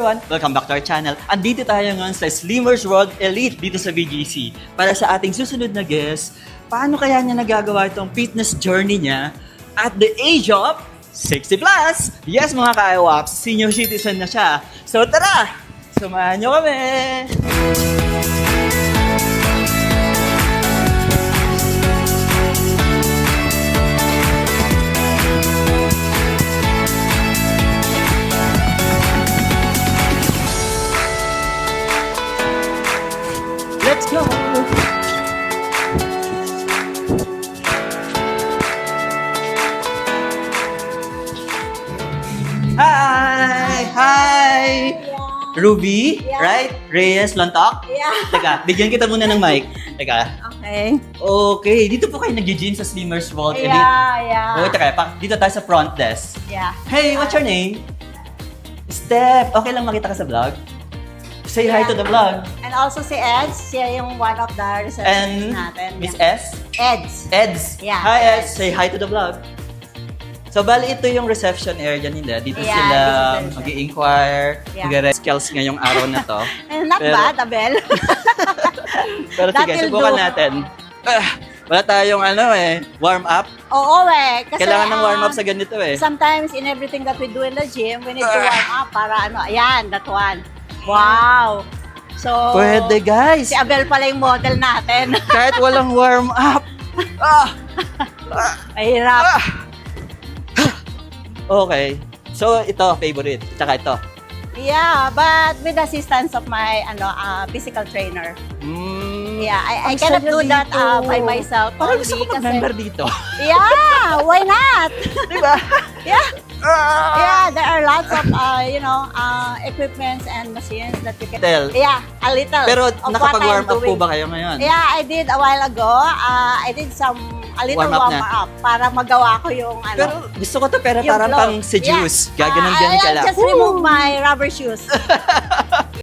Welcome back to our channel. Andito tayo ngayon sa Slimmers World Elite dito sa BGC para sa ating susunod na guest. Paano kaya niya nagagawa itong fitness journey niya at the age of 60 plus? Yes mga ka-IWAPs, senior citizen na siya. So tara, samahan niyo kami! Let's go! Hi! Hi! Ruby, Yeah. right? Reyes Lontok? Yeah. Teka, bigyan kita muna ng mic. Teka. Okay. Okay, dito po kayo nag-gym sa Slimmers World Elite. Yeah. Oh, teka, dito tayo sa front desk. Yeah. Hey, what's your name? Steph. Okay lang makita ka sa vlog? Say hi to the vlog. And also si Eds, siya yung one of the receptionists And natin. Miss Yeah. S? Eds. Eds. Yeah, Hi, Eds. Eds. Say hi to the vlog. So, bali ito yung reception area nila. Dito Yeah, sila this is the reception. mag-i-inquire, Yeah. mag skills ngayong araw na to. And not Pero- bad, Abel. Pero That sige, will subukan do. natin. Wala tayong warm up. Oo Kasi, Kailangan ng warm up sa ganito sometimes in everything that we do in the gym, we need to warm up para ayan, that one. Wow. So, Pwede guys. si Abel pala yung model natin. Kahit walang warm up. Mahirap. Okay. So, ito, favorite. Tsaka ito. Yeah, but with the assistance of my physical trainer. Yeah, I Ang cannot saya do that dito. by myself Parang only gusto ko mag-member dito. Yeah, why not? Diba? Yeah. Yeah, there are lots of equipments and machines that you can. Tell. Yeah, a little. Pero of what nakapag-warm I'm up po doing. ba kayo ngayon? Yeah, I did a while ago. I did a little Warm up warm na. up para magawa ko yung Pero gusto ko to pero yung parang flow. pang seduce. Gaganon-ganon ka I'll lang. just remove my rubber shoes.